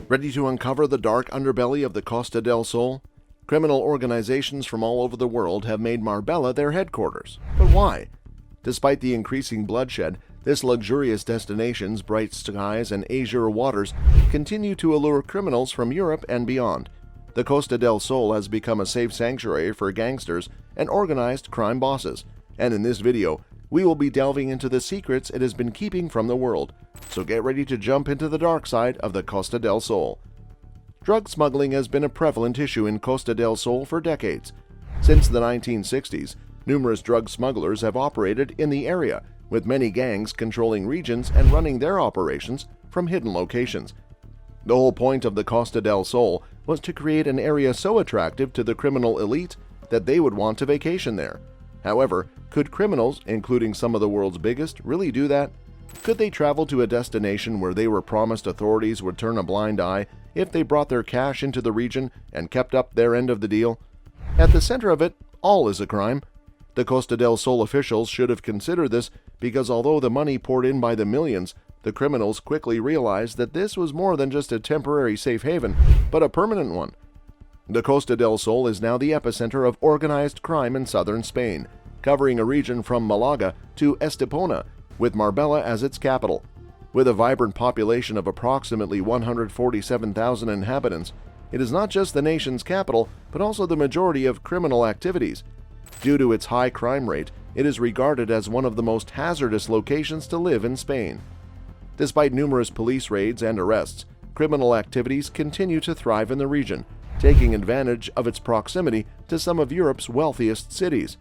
Ready to uncover the dark underbelly of the Costa del Sol? Criminal organizations from all over the world have made Marbella their headquarters. But why? Despite the increasing bloodshed, this luxurious destination's bright skies and azure waters continue to allure criminals from Europe and beyond. The Costa del Sol has become a safe sanctuary for gangsters and organized crime bosses, and in this video, we will be delving into the secrets it has been keeping from the world. So get ready to jump into the dark side of the Costa del Sol. Drug smuggling has been a prevalent issue in Costa del Sol for decades. Since the 1960s, numerous drug smugglers have operated in the area, with many gangs controlling regions and running their operations from hidden locations. The whole point of the Costa del Sol was to create an area so attractive to the criminal elite that they would want to vacation there. However, could criminals, including some of the world's biggest, really do that? Could they travel to a destination where they were promised authorities would turn a blind eye if they brought their cash into the region and kept up their end of the deal? At the center of it, all is a crime. The Costa del Sol officials should have considered this because although the money poured in by the millions, the criminals quickly realized that this was more than just a temporary safe haven, but a permanent one. The Costa del Sol is now the epicenter of organized crime in southern Spain, covering a region from Malaga to Estepona, with Marbella as its capital. With a vibrant population of approximately 147,000 inhabitants, it is not just the nation's capital, but also the majority of criminal activities. Due to its high crime rate, it is regarded as one of the most hazardous locations to live in Spain. Despite numerous police raids and arrests, criminal activities continue to thrive in the region, taking advantage of its proximity to some of Europe's wealthiest cities.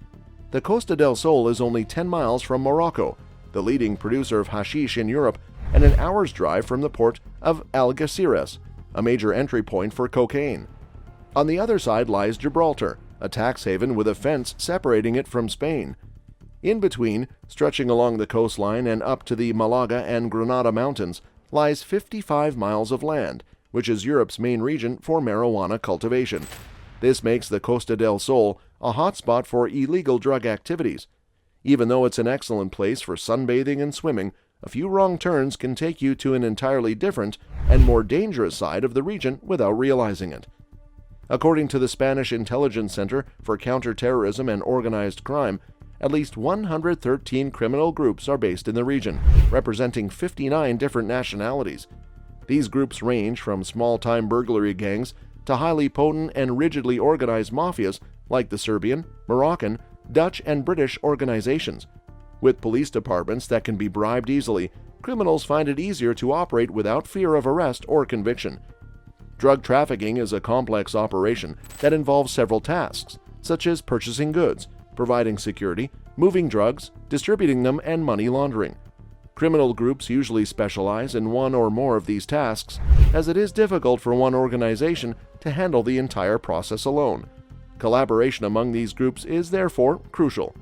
The Costa del Sol is only 10 miles from Morocco, the leading producer of hashish in Europe, and an hour's drive from the port of Algeciras, a major entry point for cocaine. On the other side lies Gibraltar, a tax haven with a fence separating it from Spain. In between, stretching along the coastline and up to the Malaga and Granada mountains, lies 55 miles of land, which is Europe's main region for marijuana cultivation. This makes the Costa del Sol a hotspot for illegal drug activities. Even though it's an excellent place for sunbathing and swimming, a few wrong turns can take you to an entirely different and more dangerous side of the region without realizing it. According to the Spanish Intelligence Center for Counterterrorism and Organized Crime, at least 113 criminal groups are based in the region, representing 59 different nationalities. These groups range from small-time burglary gangs to highly potent and rigidly organized mafias like the Serbian, Moroccan, Dutch, and British organizations. With police departments that can be bribed easily, criminals find it easier to operate without fear of arrest or conviction. Drug trafficking is a complex operation that involves several tasks, such as purchasing goods, providing security, moving drugs, distributing them, and money laundering. Criminal groups usually specialize in one or more of these tasks, as it is difficult for one organization to handle the entire process alone. Collaboration among these groups is therefore crucial.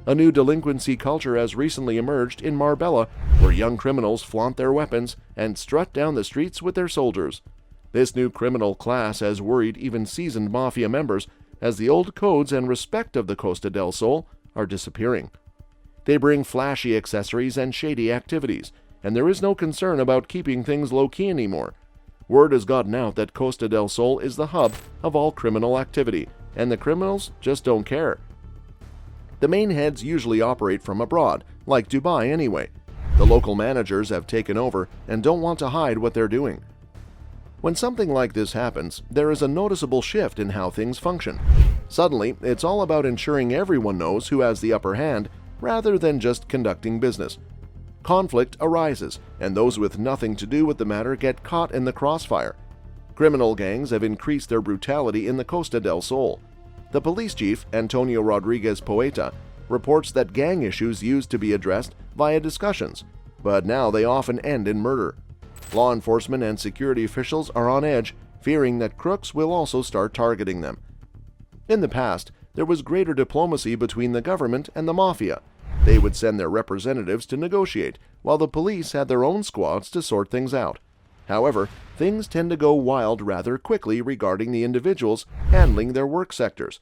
A new delinquency culture has recently emerged in Marbella, where young criminals flaunt their weapons and strut down the streets with their soldiers. This new criminal class has worried even seasoned mafia members, as the old codes and respect of the Costa del Sol are disappearing. They bring flashy accessories and shady activities, and there is no concern about keeping things low-key anymore. Word has gotten out that Costa del Sol is the hub of all criminal activity, and the criminals just don't care. The main heads usually operate from abroad, like Dubai anyway. The local managers have taken over and don't want to hide what they're doing. When something like this happens, there is a noticeable shift in how things function. Suddenly, it's all about ensuring everyone knows who has the upper hand, rather than just conducting business. Conflict arises, and those with nothing to do with the matter get caught in the crossfire. Criminal gangs have increased their brutality in the Costa del Sol. The police chief, Antonio Rodriguez Poeta, reports that gang issues used to be addressed via discussions, but now they often end in murder. Law enforcement and security officials are on edge, fearing that crooks will also start targeting them. In the past, there was greater diplomacy between the government and the Mafia. They would send their representatives to negotiate, while the police had their own squads to sort things out. However, things tend to go wild rather quickly regarding the individuals handling their work sectors.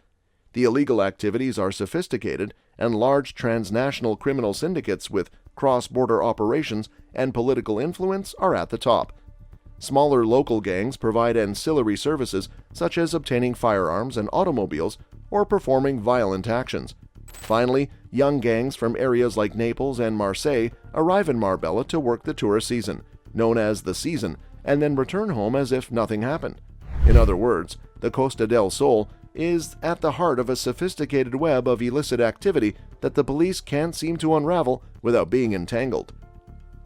The illegal activities are sophisticated, and large transnational criminal syndicates with cross-border operations and political influence are at the top. Smaller local gangs provide ancillary services such as obtaining firearms and automobiles or performing violent actions. Finally, young gangs from areas like Naples and Marseille arrive in Marbella to work the tourist season, known as the season, and then return home as if nothing happened. In other words, the Costa del Sol is at the heart of a sophisticated web of illicit activity that the police can't seem to unravel without being entangled.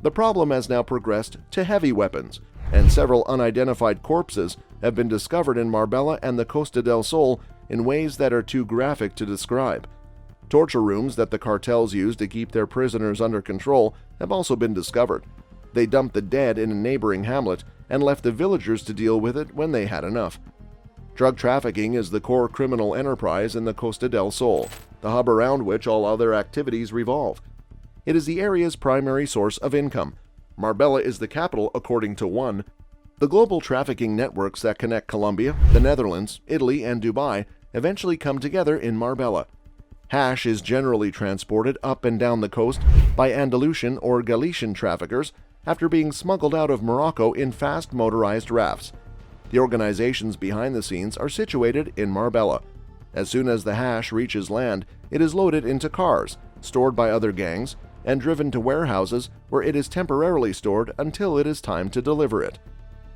The problem has now progressed to heavy weapons, and several unidentified corpses have been discovered in Marbella and the Costa del Sol in ways that are too graphic to describe. Torture rooms that the cartels use to keep their prisoners under control have also been discovered. They dumped the dead in a neighboring hamlet and left the villagers to deal with it when they had enough. Drug trafficking is the core criminal enterprise in the Costa del Sol, the hub around which all other activities revolve. It is the area's primary source of income. Marbella is the capital, according to one. The global trafficking networks that connect Colombia, the Netherlands, Italy, and Dubai eventually come together in Marbella. Hash is generally transported up and down the coast by Andalusian or Galician traffickers after being smuggled out of Morocco in fast motorized rafts. The organizations behind the scenes are situated in Marbella. As soon as the hash reaches land, it is loaded into cars, stored by other gangs, and driven to warehouses where it is temporarily stored until it is time to deliver it.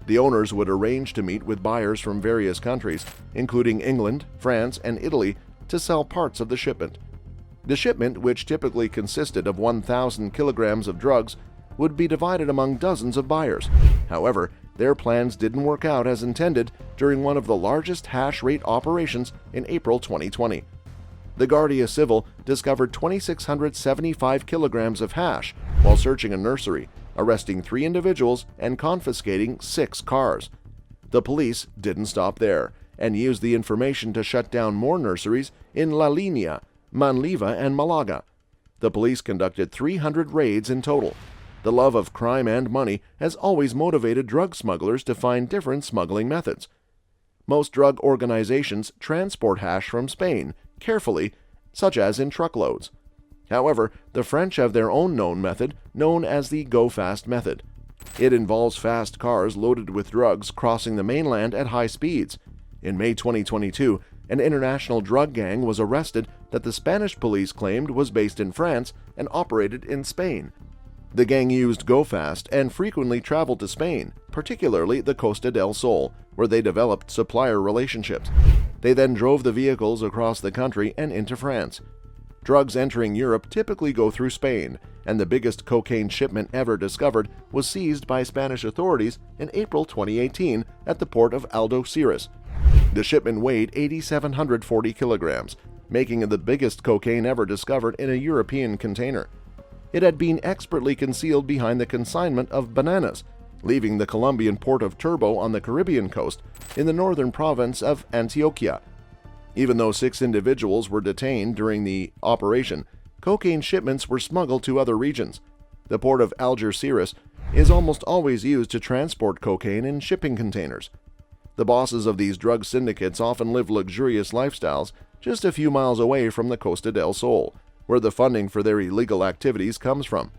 The owners would arrange to meet with buyers from various countries, including England, France, and Italy, to sell parts of the shipment. The shipment, which typically consisted of 1,000 kilograms of drugs, would be divided among dozens of buyers. However, their plans didn't work out as intended during one of the largest hash rate operations in April 2020. The Guardia Civil discovered 2,675 kilograms of hash while searching a nursery, arresting 3 individuals and confiscating 6 cars. The police didn't stop there and used the information to shut down more nurseries in La Línea, Manliva, and Malaga. The police conducted 300 raids in total. The love of crime and money has always motivated drug smugglers to find different smuggling methods. Most drug organizations transport hash from Spain carefully, such as in truckloads. However, the French have their own known method, known as the Go Fast method. It involves fast cars loaded with drugs crossing the mainland at high speeds. In May 2022, an international drug gang was arrested that the Spanish police claimed was based in France and operated in Spain. The gang used Go Fast and frequently traveled to Spain, particularly the Costa del Sol, where they developed supplier relationships. They then drove the vehicles across the country and into France. Drugs entering Europe typically go through Spain, and the biggest cocaine shipment ever discovered was seized by Spanish authorities in April 2018 at the port of Algeciras. The shipment weighed 8,740 kilograms, making it the biggest cocaine ever discovered in a European container. It had been expertly concealed behind the consignment of bananas, leaving the Colombian port of Turbo on the Caribbean coast in the northern province of Antioquia. Even though 6 individuals were detained during the operation, cocaine shipments were smuggled to other regions. The port of Algeciras is almost always used to transport cocaine in shipping containers. The bosses of these drug syndicates often live luxurious lifestyles just a few miles away from the Costa del Sol, where the funding for their illegal activities comes from.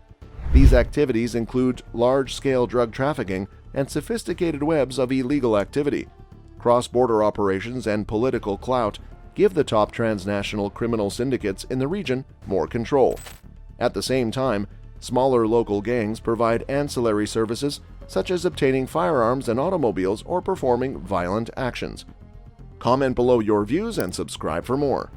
These activities include large-scale drug trafficking and sophisticated webs of illegal activity. Cross-border operations and political clout give the top transnational criminal syndicates in the region more control. At the same time, smaller local gangs provide ancillary services such as obtaining firearms and automobiles or performing violent actions. Comment below your views and subscribe for more.